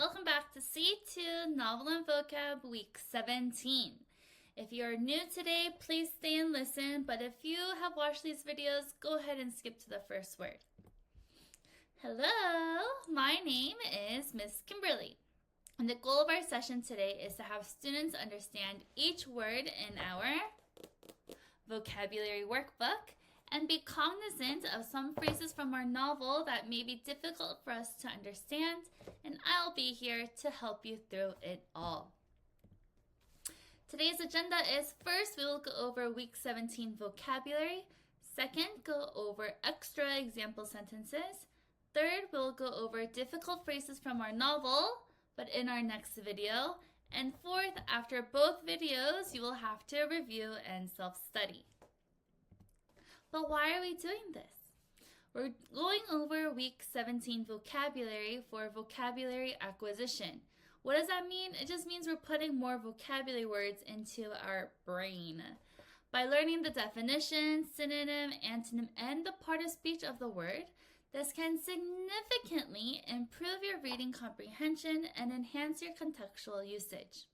welcome back to C2 Novel and Vocab Week 17. If you are new today, please stay and listen, but if you have watched these videos, go ahead and skip to the first word. Hello, my name is Miss Kimberly, and the goal of our session today is to have students understand each word in our vocabulary workbook and be cognizant of some phrases from our novel that may be difficult for us to understand, and I'll be here to help you through it all. Today's agenda is, first, we will go over Week 17 vocabulary. Second, go over extra example sentences. Third, we'll go over difficult phrases from our novel, but in our next video. And fourth, after both videos, you will have to review and self-study. But why are we doing this? We're going over Week 17 vocabulary for vocabulary acquisition. What does that mean? It just means we're putting more vocabulary words into our brain. By learning the definition, synonym, antonym, and the part of speech of the word, this can significantly improve your reading comprehension and enhance your contextual usage.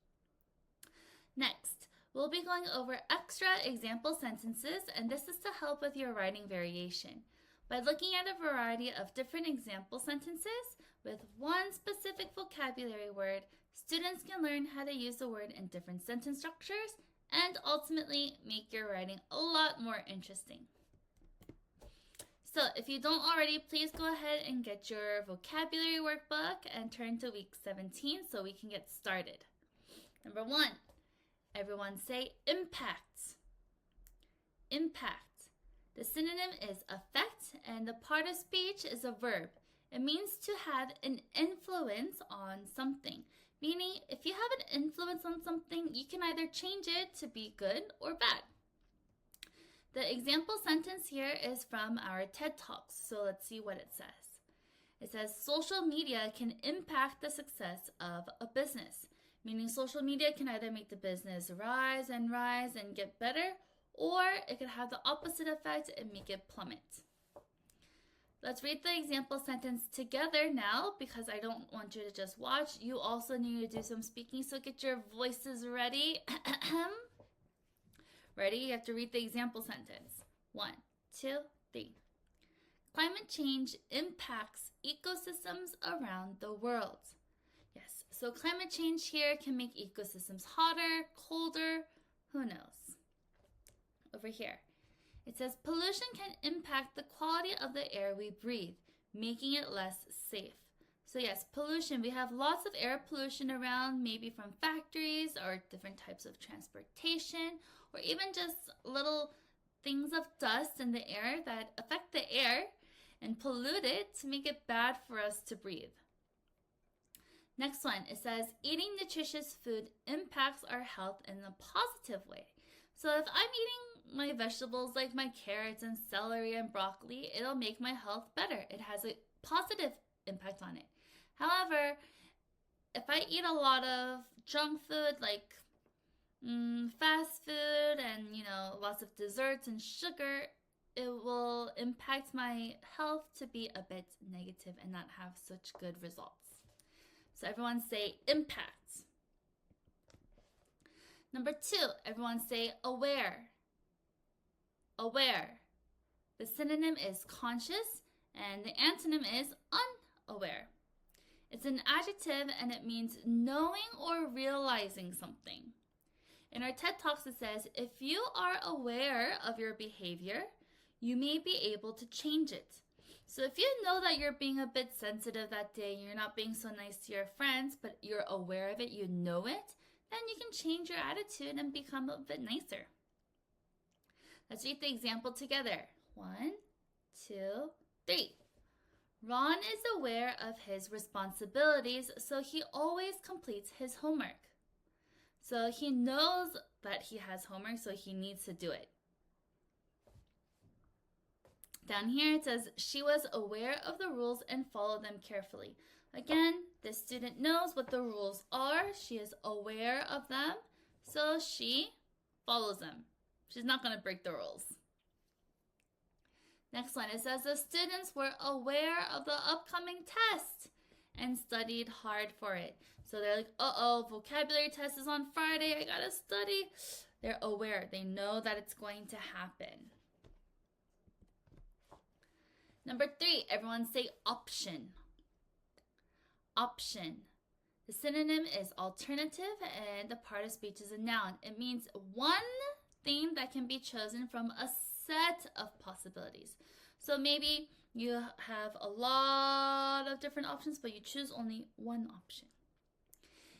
Next, we'll be going over extra example sentences, and this is to help with your writing variation. By looking at a variety of different example sentences with one specific vocabulary word, students can learn how to use the word in different sentence structures and ultimately make your writing a lot more interesting. So if you don't already, please go ahead and get your vocabulary workbook and turn to Week 17 so we can get started. Number 1. Everyone say impact. Impact. The synonym is affect, and the part of speech is a verb. It means to have an influence on something. Meaning, if you have an influence on something, you can either change it to be good or bad. The example sentence here is from our TED Talks, so let's see what it says. It says, social media can impact the success of a business. Meaning social media can either make the business rise and get better, or it could have the opposite effect and make it plummet. Let's read the example sentence together now because I don't want you to just watch. You also need to do some speaking, so get your voices ready. Ready? You have to read the example sentence. 1, 2, 3. Climate change impacts ecosystems around the world. Yes, so climate change here can make ecosystems hotter, colder, who knows? Over here, it says pollution can impact the quality of the air we breathe, making it less safe. So yes, pollution, we have lots of air pollution around, maybe from factories or different types of transportation, or even just little things of dust in the air that affect the air and pollute it to make it bad for us to breathe. Next one, it says, eating nutritious food impacts our health in a positive way. So if I'm eating my vegetables like my carrots and celery and broccoli, it'll make my health better. It has a positive impact on it. However, if I eat a lot of junk food like fast food and, lots of desserts and sugar, it will impact my health to be a bit negative and not have such good results. So everyone say impact. Number 2, everyone say aware. Aware. The synonym is conscious and the antonym is unaware. It's an adjective and it means knowing or realizing something. In our TED Talks it says, if you are aware of your behavior, you may be able to change it. So if you know that you're being a bit sensitive that day, you're not being so nice to your friends, but you're aware of it, you know it, then you can change your attitude and become a bit nicer. Let's read the example together. 1, 2, 3. Ron is aware of his responsibilities, so he always completes his homework. So he knows that he has homework, so he needs to do it. Down here it says, she was aware of the rules and followed them carefully. Again, the student knows what the rules are. She is aware of them, so she follows them. She's not going to break the rules. Next one, it says the students were aware of the upcoming test and studied hard for it. So they're like, uh-oh, vocabulary test is on Friday. I gotta study. They're aware. They know that it's going to happen. Number 3, everyone say option. Option. The synonym is alternative, and the part of speech is a noun. It means one thing that can be chosen from a set of possibilities. So maybe you have a lot of different options, but you choose only one option.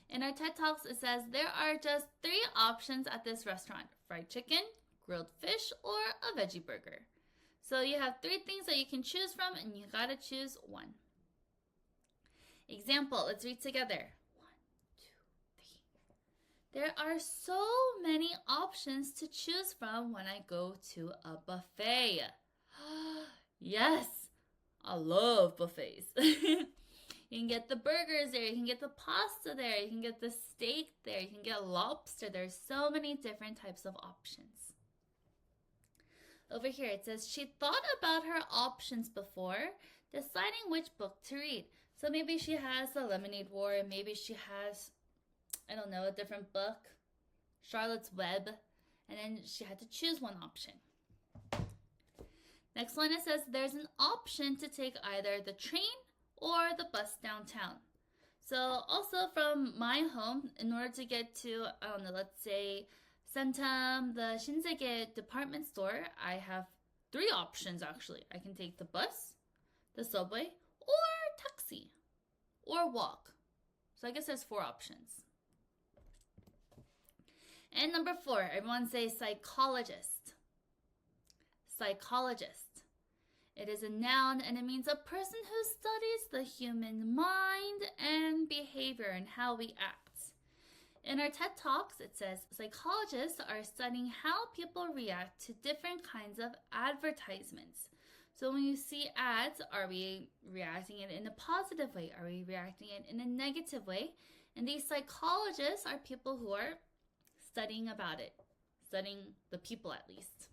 In our TED Talks, it says there are just 3 options at this restaurant: fried chicken, grilled fish, or a veggie burger. So you have 3 things that you can choose from, and you gotta choose one. Example, let's read together. 1, 2, 3. There are so many options to choose from when I go to a buffet. Yes, I love buffets. You can get the burgers there, you can get the pasta there, you can get the steak there, you can get lobster. There's so many different types of options. Over here it says she thought about her options before deciding which book to read. So maybe she has The Lemonade War, and maybe she has, I don't know, a different book, Charlotte's Web, and then she had to choose one option. Next one, it says there's an option to take either the train or the bus downtown. So also from my home, in order to get to, I don't know, let's say Centum, the Shinsegae department store, I have 3 options actually. I can take the bus, the subway, or taxi, or walk. So I guess there's 4 options. And number 4, everyone say psychologist. Psychologist. It is a noun, and it means a person who studies the human mind and behavior and how we act. In our TED Talks, it says psychologists are studying how people react to different kinds of advertisements. So when you see ads, are we reacting it in a positive way? Are we reacting it in a negative way? And these psychologists are people who are studying about it, studying the people at least.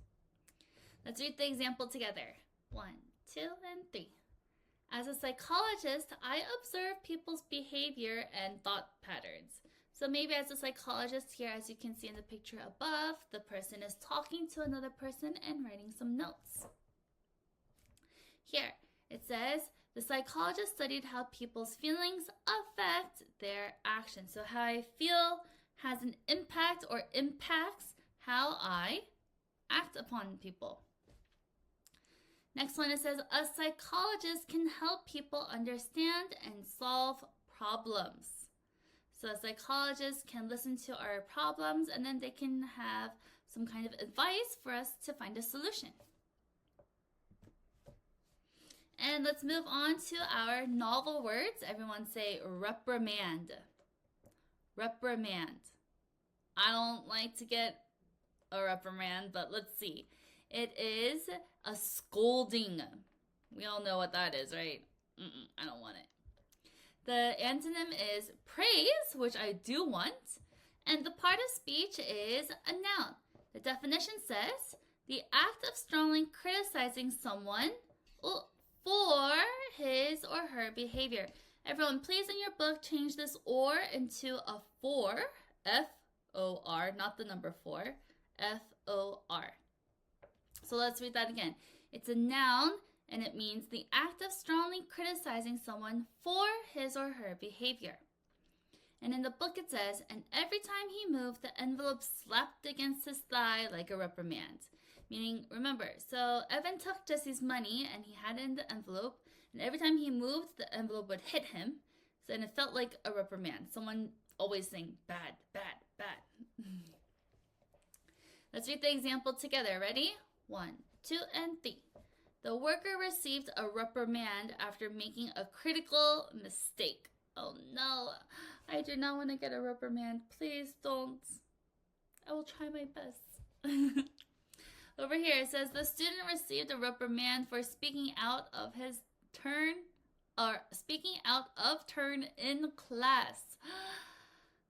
Let's read the example together. 1, 2, and 3. As a psychologist, I observe people's behavior and thought patterns. So maybe as a psychologist here, as you can see in the picture above, the person is talking to another person and writing some notes. Here, it says, the psychologist studied how people's feelings affect their actions. So how I feel has an impact or impacts how I act upon people. Next one, it says, a psychologist can help people understand and solve problems. So a psychologist can listen to our problems, and then they can have some kind of advice for us to find a solution. And let's move on to our novel words. Everyone say reprimand. Reprimand. I don't like to get a reprimand, but let's see. It is a scolding. We all know what that is, right? I don't want it. The antonym is praise, which I do want. And the part of speech is a noun. The definition says, the act of strongly criticizing someone for his or her behavior. Everyone, please in your book change this or into a for, F-O-R, not the number 4, F-O-R. So let's read that again. It's a noun, and it means the act of strongly criticizing someone for his or her behavior. And in the book it says, and every time he moved, the envelope slapped against his thigh like a reprimand. Meaning, remember, so Evan took Jesse's money, and he had it in the envelope, and every time he moved, the envelope would hit him, so, and it felt like a reprimand. Someone always saying, bad, bad, bad. Let's read the example together. Ready? 1, 2, and 3. The worker received a reprimand after making a critical mistake. Oh no, I do not want to get a reprimand. Please don't. I will try my best. Over here it says the student received a reprimand for speaking out of turn in class.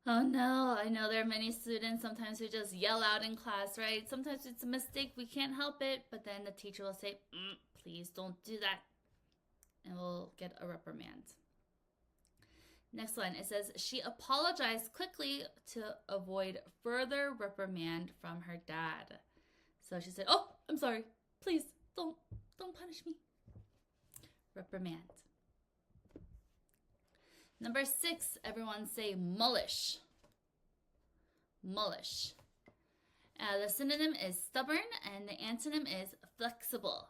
Oh no, I know there are many students sometimes who just yell out in class, right? Sometimes it's a mistake, we can't help it, but then the teacher will say, please don't do that, and we'll get a reprimand. Next one, it says she apologized quickly to avoid further reprimand from her dad. So she said, "Oh, I'm sorry. Please don't punish me." Reprimand. Number 6, everyone say mullish. Mullish. The synonym is stubborn and the antonym is flexible.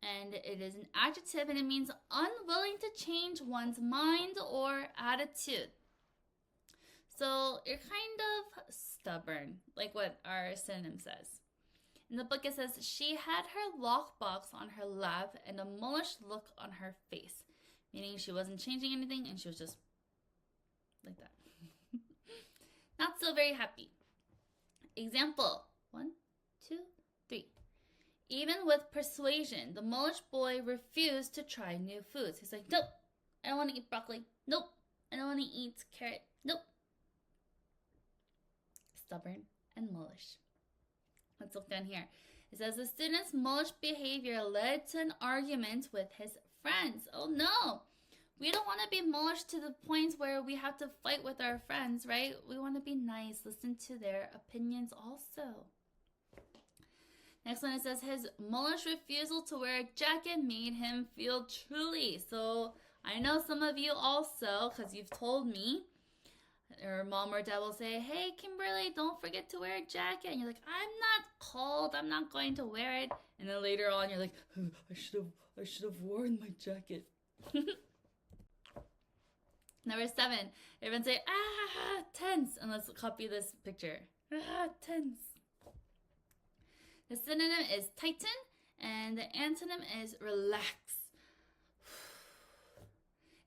And it is an adjective and it means unwilling to change one's mind or attitude. So you're kind of stubborn, like what our synonym says. In the book it says, she had her lockbox on her lap and a mullish look on her face, meaning she wasn't changing anything and she was just like that. Not so very happy. Example, 1, 2, 3. Even with persuasion, the mullish boy refused to try new foods. He's like, "Nope, I don't want to eat broccoli. Nope, I don't want to eat carrot. Nope." Stubborn and mullish. Let's look down here. It says the student's mullish behavior led to an argument with his friends. Oh no, we don't want to be mullish to the point where we have to fight with our friends, right? We want to be nice, listen to their opinions also. Next one, it says his mullish refusal to wear a jacket made him feel truly. So I know some of you also, because you've told me, or mom or dad will say, "Hey, Kimberly, don't forget to wear a jacket." And you're like, "I'm not cold. I'm not going to wear it." And then later on, you're like, I should have worn my jacket. Number 7, everyone say, tense. And let's copy this picture. Tense. The synonym is tighten, and the antonym is relax.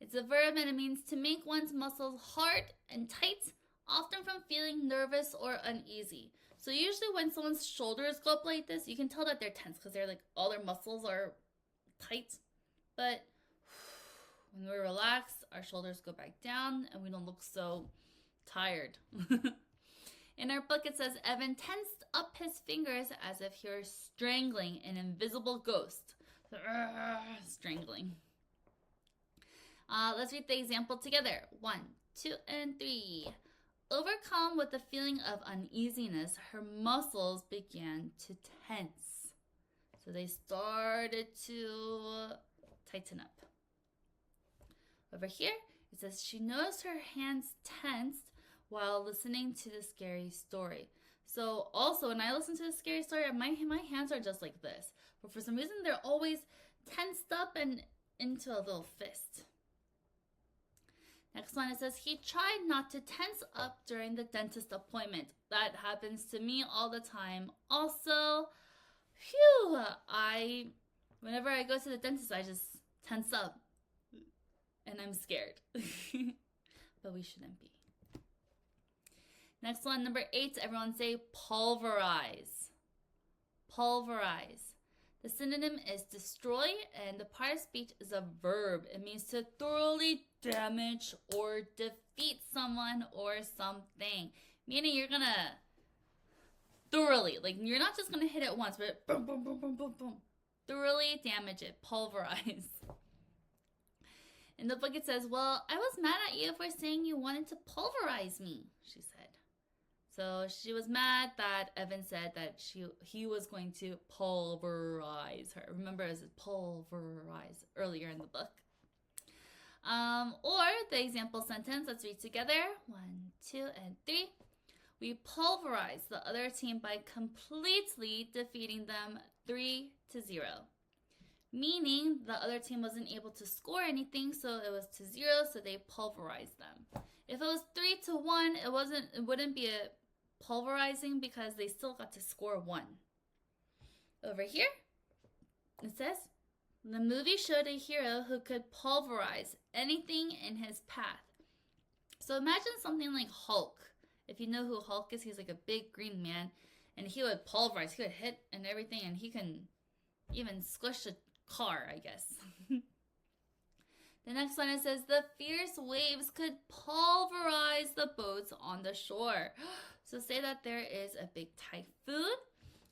It's a verb and it means to make one's muscles hard and tight, often from feeling nervous or uneasy. So usually when someone's shoulders go up like this, you can tell that they're tense because they're like all their muscles are tight. But when we're relaxed, our shoulders go back down and we don't look so tired. In our book, it says Evan tensed up his fingers as if he were strangling an invisible ghost. Strangling. Let's read the example together. 1, 2, and 3. Overcome with the feeling of uneasiness, her muscles began to tense. So they started to tighten up. Over here, it says she noticed her hands tensed while listening to the scary story. So also, when I listen to the scary story, my hands are just like this. But for some reason, they're always tensed up and into a little fist. Next one, it says, he tried not to tense up during the dentist appointment. That happens to me all the time. Also, whenever I go to the dentist, I just tense up. And I'm scared. But we shouldn't be. Next one, number 8, everyone say pulverize. Pulverize. The synonym is destroy, and the part of speech is a verb. It means to thoroughly damage or defeat someone or something. Meaning you're gonna thoroughly, like you're not just gonna hit it once, but boom, boom, boom, boom, boom, boom. Thoroughly damage it, pulverize. In the book it says, well, I was mad at you for saying you wanted to pulverize me, she said. So she was mad that Evan said that he was going to pulverize her. Remember, it says pulverize earlier in the book. Or the example sentence, let's read together. 1, 2, and 3. We pulverized the other team by completely defeating them 3-0. Meaning the other team wasn't able to score anything, so it was 2-0, so they pulverized them. If it was 3-1, it wouldn't be a pulverizing because they still got to score 1. Over here, it says, the movie showed a hero who could pulverize anything in his path. So imagine something like Hulk. If you know who Hulk is, he's like a big green man, and he would pulverize, he would hit and everything, and he can even squish a car, I guess. The next one, it says, the fierce waves could pulverize the boats on the shore. So say that there is a big typhoon,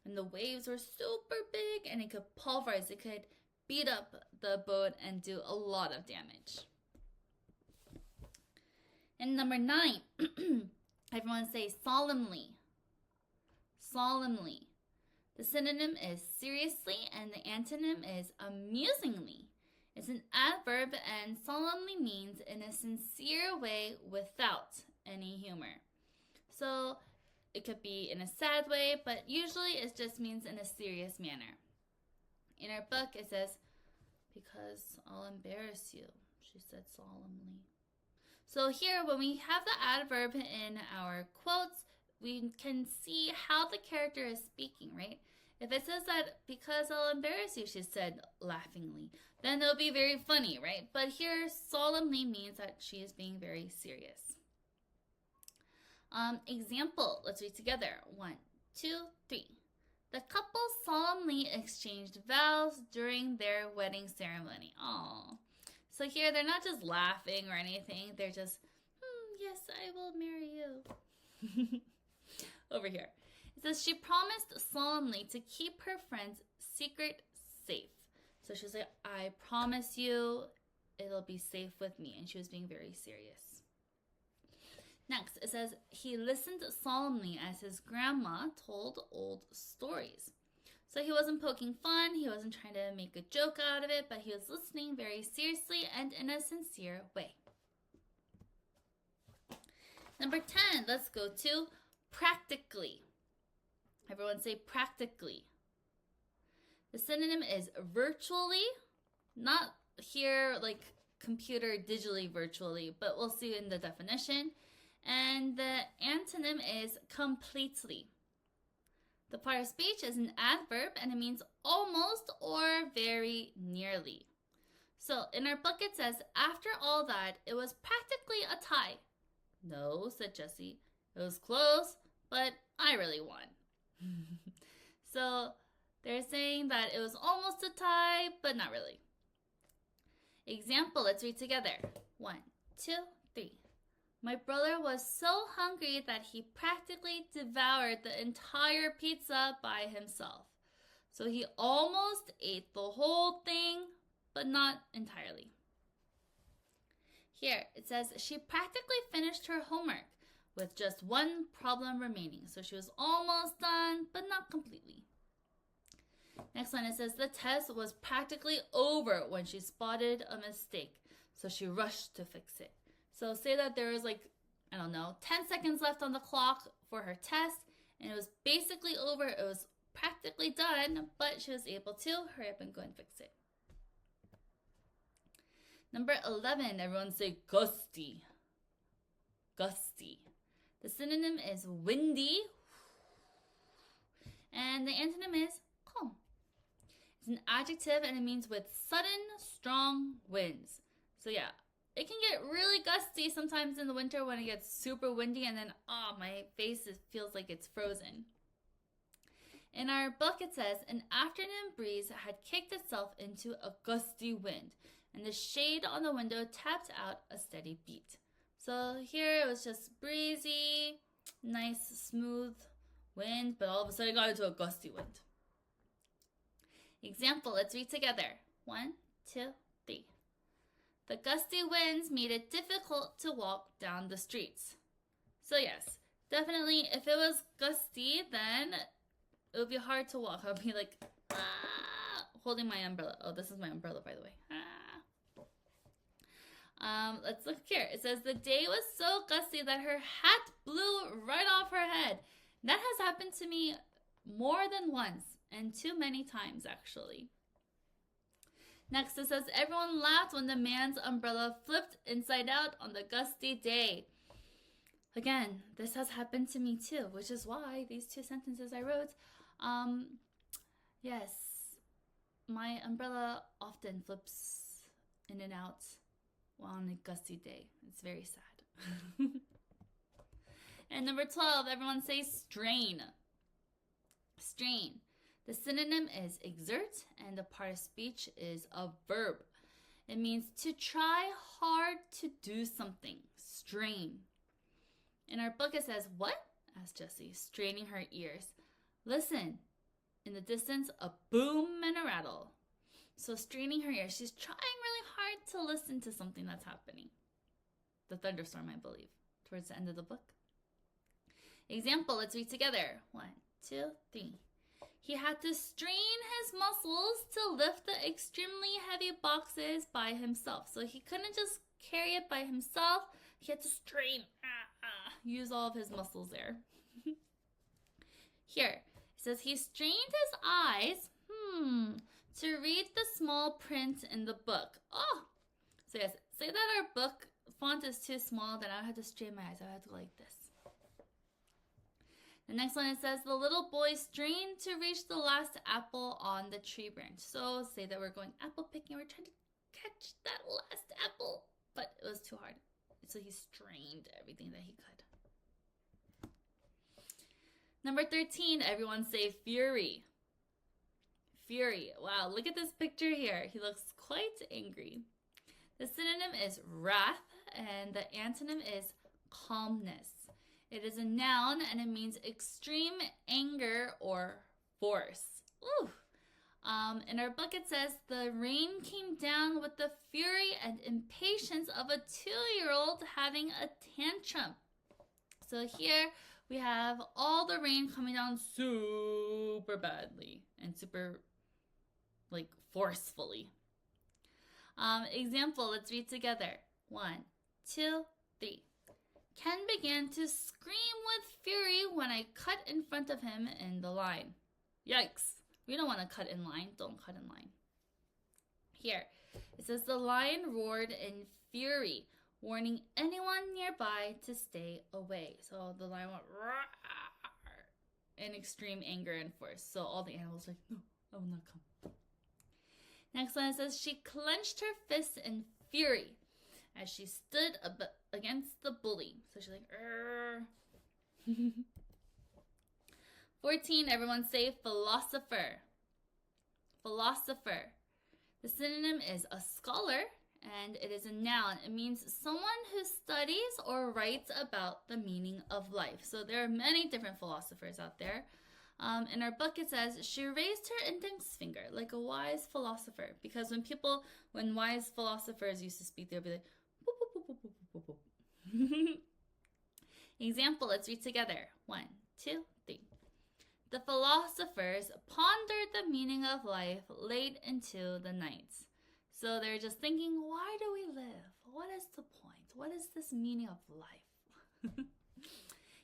and the waves were super big, and it could pulverize, it could beat up the boat and do a lot of damage. And number 9, everyone say solemnly. Solemnly. The synonym is seriously and the antonym is amusingly. It's an adverb and solemnly means in a sincere way without any humor. So it could be in a sad way, but usually it just means in a serious manner. In our book it says, because I'll embarrass you, she said solemnly. So here when we have the adverb in our quotes, we can see how the character is speaking, right? If it says that because I'll embarrass you, she said laughingly, then it'll be very funny, right? But here solemnly means that she is being very serious. Example, let's read together. 1, 2, 3. The couple solemnly exchanged vows during their wedding ceremony. Aww. So here they're not just laughing or anything. They're just, yes, I will marry you. Over here. It says she promised solemnly to keep her friend's secret safe. So she was like, I promise you it'll be safe with me. And she was being very serious. Next, it says he listened solemnly as his grandma told old stories. So he wasn't poking fun, he wasn't trying to make a joke out of it, but he was listening very seriously and in a sincere way. Number 10, let's go to practically. Everyone say practically. The synonym is virtually, not here like computer digitally virtually, but we'll see in the definition. And the antonym is completely. The part of speech is an adverb and it means almost or very nearly. So in our book it says, after all that, it was practically a tie. No, said Jessie. It was close, but I really won. So they're saying that it was almost a tie, but not really. Example, let's read together. 1, 2, 3. My brother was so hungry that he practically devoured the entire pizza by himself. So he almost ate the whole thing, but not entirely. Here, it says she practically finished her homework with just one problem remaining. So she was almost done, but not completely. Next one, it says the test was practically over when she spotted a mistake. So she rushed to fix it. So say that there was 10 seconds left on the clock for her test, and it was basically over. It was practically done, but she was able to hurry up and go and fix it. Number 11, everyone say gusty. Gusty. The synonym is windy, and the antonym is calm. It's an adjective, and it means with sudden, strong winds. So yeah, it can get really gusty sometimes in the winter when it gets super windy, and then, my face feels like it's frozen. In our book, it says, an afternoon breeze had kicked itself into a gusty wind, and the shade on the window tapped out a steady beat. So here it was just breezy, nice, smooth wind, but all of a sudden it got into a gusty wind. Example, let's read together. 1, 2, 3. The gusty winds made it difficult to walk down the streets. So yes, definitely if it was gusty, then it would be hard to walk. I would be like, holding my umbrella. Oh, this is my umbrella, by the way. Let's look here. It says the day was so gusty that her hat blew right off her head. That has happened to me more than once, and too many times actually. Next, it says everyone laughed when the man's umbrella flipped inside out on the gusty day. Again, this has happened to me too, which is why these 2 sentences I wrote. Yes, my umbrella often flips in and out on a gusty day. It's very sad. And number 12, everyone say strain. Strain. The synonym is exert, and the part of speech is a verb. It means to try hard to do something. Strain. In our book it says, what? Asked Jessie, straining her ears. Listen. In the distance, a boom and a rattle. So straining her ears. She's trying really hard to listen to something that's happening. the thunderstorm, I believe, towards the end of the book. Example, let's read together. 1, 2, 3. He had to strain his muscles to lift the extremely heavy boxes by himself. So he couldn't just carry it by himself. He had to strain, use all of his muscles there. Here, it says he strained his eyes, to read the small print in the book. Oh, so yes, say that our book font is too small, then I would have to strain my eyes. I would have to go like this. The next one, it says the little boy strained to reach the last apple on the tree branch. So say that we're going apple picking. We're trying to catch that last apple, but it was too hard. So he strained everything that he could. Number 13, everyone say fury. Fury. Wow, look at this picture here. He looks quite angry. The synonym is wrath, and the antonym is calmness. It is a noun, and it means extreme anger or force. Ooh. In our book, it says, the rain came down with the fury and impatience of a 2-year-old having a tantrum. So here we have all the rain coming down super badly and super, forcefully. Example, let's read together. 1, 2, 3. Ken began to scream with fury when I cut in front of him in the line. Yikes. We don't want to cut in line. Don't cut in line. Here, it says the lion roared in fury, warning anyone nearby to stay away. So the lion went roar in extreme anger and force. So all the animals were like, no, I will not come. Next one, it says she clenched her fists in fury as she stood against the bully. So she's like, 14, everyone say philosopher. Philosopher. The synonym is a scholar, and it is a noun. It means someone who studies or writes about the meaning of life. So there are many different philosophers out there. In our book, it says, she raised her index finger like a wise philosopher. Because when wise philosophers used to speak, they'll be like, boop, boop, boop, boop, boop, boop. Example, let's read together. 1, 2, 3. The philosophers pondered the meaning of life late into the night. So they're just thinking, why do we live? What is the point? What is this meaning of life?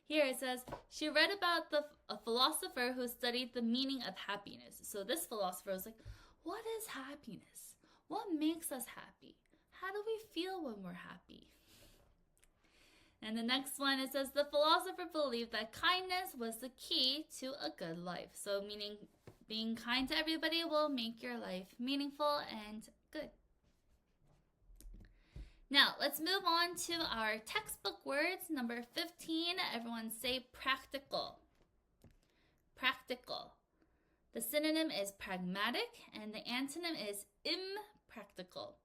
Here it says, she read about a philosopher who studied the meaning of happiness. So this philosopher was like, what is happiness? What makes us happy? How do we feel when we're happy? And the next one, it says, the philosopher believed that kindness was the key to a good life. So meaning being kind to everybody will make your life meaningful and good. Now, let's move on to our textbook words. Number 15, everyone say practical. Practical. The synonym is pragmatic, and the antonym is impractical.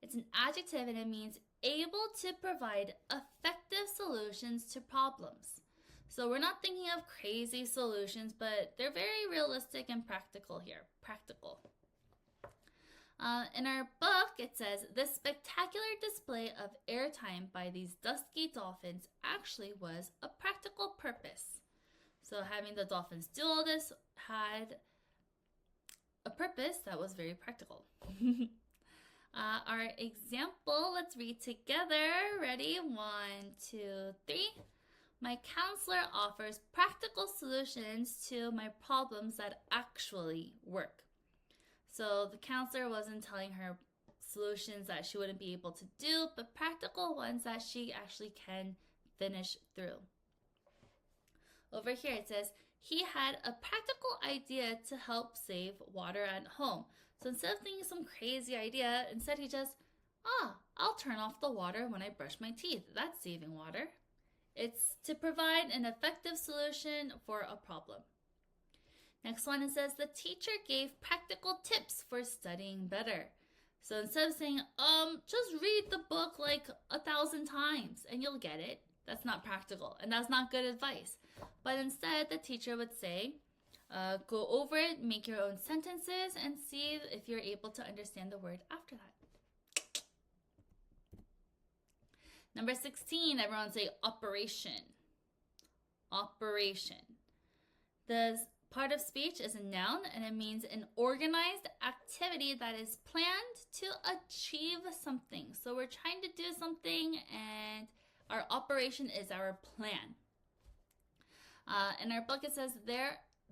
It's an adjective, and it means able to provide effective solutions to problems. So we're not thinking of crazy solutions, but they're very realistic and practical here. Practical. In our book, it says, this spectacular display of airtime by these dusky dolphins actually was a practical purpose. So having the dolphins do all this had a purpose that was very practical. Our example, let's read together. Ready? 1, 2, 3. My counselor offers practical solutions to my problems that actually work. So the counselor wasn't telling her solutions that she wouldn't be able to do, but practical ones that she actually can finish through. Over here it says, he had a practical idea to help save water at home. So instead of thinking some crazy idea, instead he just, I'll turn off the water when I brush my teeth. That's saving water. It's to provide an effective solution for a problem. Next one, it says the teacher gave practical tips for studying better. So instead of saying, just read the book like 1,000 times and you'll get it. That's not practical and that's not good advice. But instead, the teacher would say, go over it, make your own sentences, and see if you're able to understand the word after that. Number 16, everyone say operation. Operation. The part of speech is a noun, and it means an organized activity that is planned to achieve something. So we're trying to do something, and our operation is our plan. In our book, it says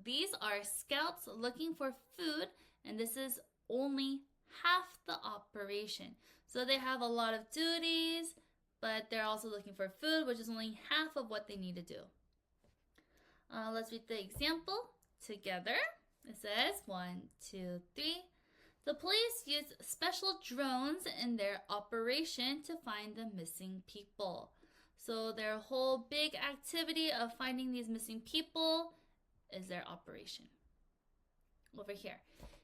these are scouts looking for food, and this is only half the operation. So they have a lot of duties, but they're also looking for food, which is only half of what they need to do. Let's read the example together. It says 1, 2, 3. The police used special drones in their operation to find the missing people. So their whole big activity of finding these missing people is their operation. Over here,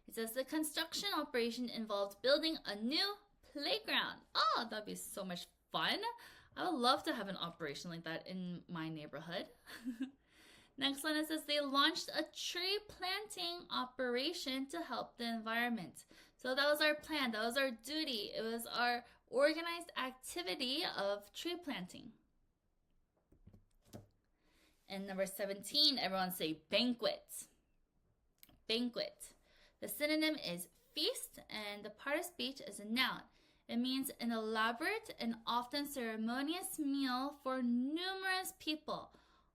it says the construction operation involved building a new playground. Oh, that'd be so much fun. I would love to have an operation like that in my neighborhood. Next one, it says they launched a tree planting operation to help the environment. So that was our plan. That was our duty. It was our organized activity of tree planting. And number 17, everyone say banquet. Banquet. The synonym is feast, and the part of speech is a noun. It means an elaborate and often ceremonious meal for numerous people,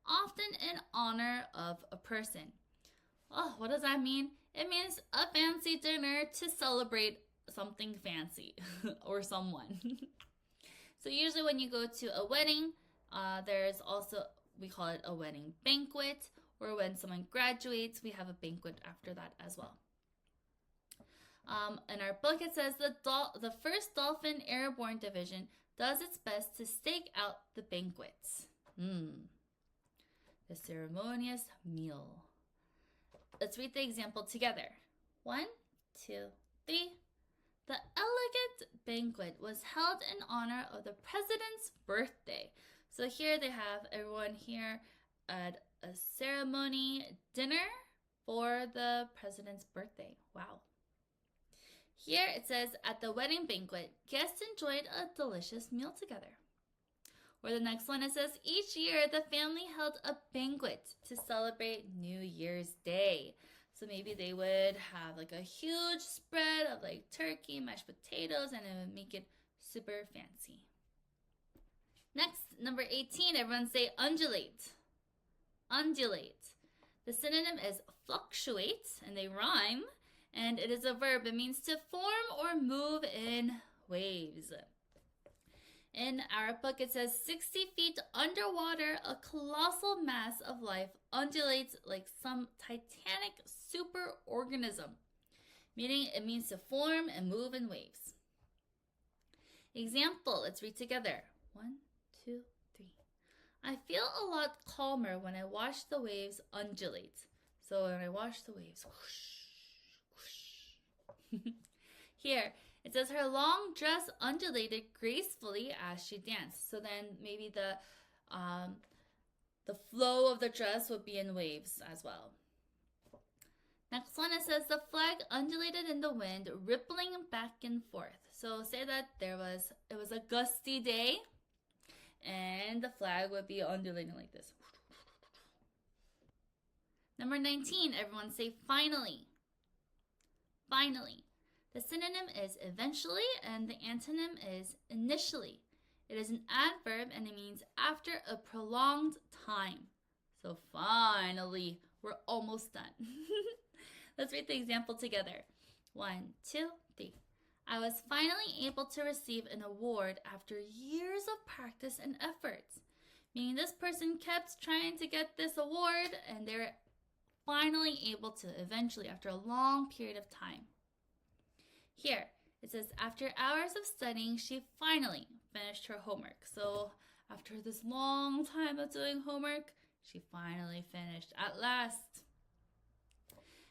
often in honor of a person. Oh, what does that mean? It means a fancy dinner to celebrate something fancy or someone. So usually when you go to a wedding, there's also, we call it a wedding banquet, or when someone graduates, we have a banquet after that as well. In our book, it says the 1st Dolphin Airborne Division does its best to stake out the banquets. The ceremonious meal. Let's read the example together. 1, 2, 3. The elegant banquet was held in honor of the president's birthday. So here they have everyone here at a ceremony dinner for the president's birthday. Wow. Here it says, at the wedding banquet, guests enjoyed a delicious meal together. Or the next one, it says, each year the family held a banquet to celebrate New Year's Day. So maybe they would have like a huge spread of like turkey, mashed potatoes, and it would make it super fancy. Next, number 18, everyone say undulate. Undulate. The synonym is fluctuate, and they rhyme, and it is a verb. It means to form or move in waves. In our book, it says 60 feet underwater, a colossal mass of life undulates like some titanic superorganism, meaning it means to form and move in waves. Example, let's read together. 1, 2, 3. I feel a lot calmer when I watch the waves undulate. So when I watch the waves, whoosh, whoosh. Here, it says her long dress undulated gracefully as she danced. So then maybe the flow of the dress would be in waves as well. Next one, it says the flag undulated in the wind, rippling back and forth. So say that it was a gusty day, and the flag would be undulating like this. Number 19, everyone say finally. Finally. The synonym is eventually, and the antonym is initially. It is an adverb, and it means after a prolonged time. So finally, we're almost done. Let's read the example together. 1, 2, 3. I was finally able to receive an award after years of practice and efforts. Meaning this person kept trying to get this award, and they're finally able to eventually, after a long period of time. Here, it says, after hours of studying, she finally finished her homework. So after this long time of doing homework, she finally finished at last.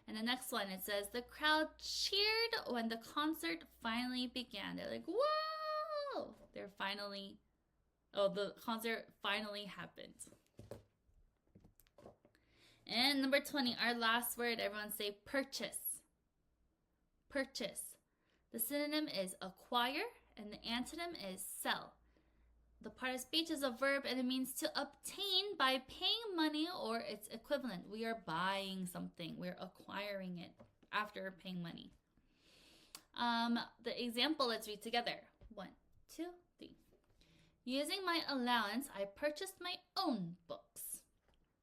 And the next one, it says, the crowd cheered when the concert finally began. They're like, whoa! The concert finally happened. And number 20, our last word, everyone say purchase. Purchase. The synonym is acquire, and the antonym is sell. The part of speech is a verb and it means to obtain by paying money or its equivalent. We are buying something. We're acquiring it after paying money. The example, let's read together. 1, 2, 3. Using my allowance, I purchased my own books.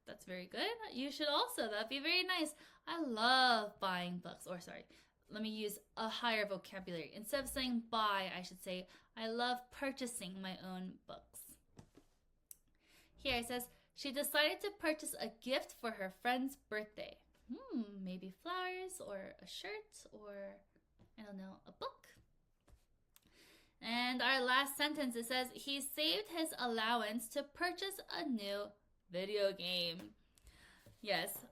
That's very good. You should also. That'd be very nice. I love buying books. Or sorry, let me use a higher vocabulary. Instead of saying buy, I should say I love purchasing my own books. Here it says, she decided to purchase a gift for her friend's birthday. Maybe flowers or a shirt or, I don't know, a book. And our last sentence, it says, he saved his allowance to purchase a new video game. Yes,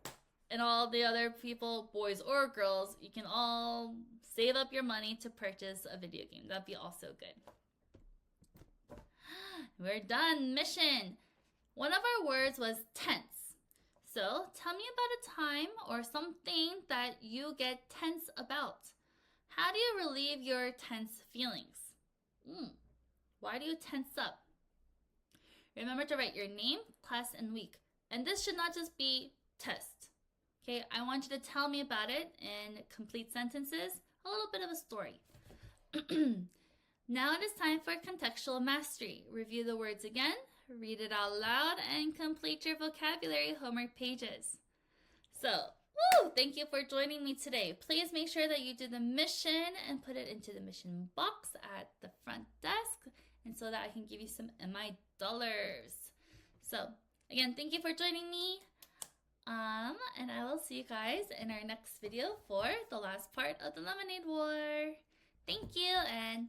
and all the other people, boys or girls, you can all save up your money to purchase a video game. That'd be also good. We're done. Mission. One of our words was tense. So tell me about a time or something that you get tense about. How do you relieve your tense feelings? Why do you tense up? Remember to write your name, class, and week. And this should not just be test. Okay, I want you to tell me about it in complete sentences, a little bit of a story. Now it is time for contextual mastery. Review the words again, read it out loud, and complete your vocabulary homework pages. So, thank you for joining me today. Please make sure that you do the mission and put it into the mission box at the front desk, and so that I can give you some M.I dollars. So, again, thank you for joining me. And I will see you guys in our next video for the last part of the Lemonade War. Thank you, and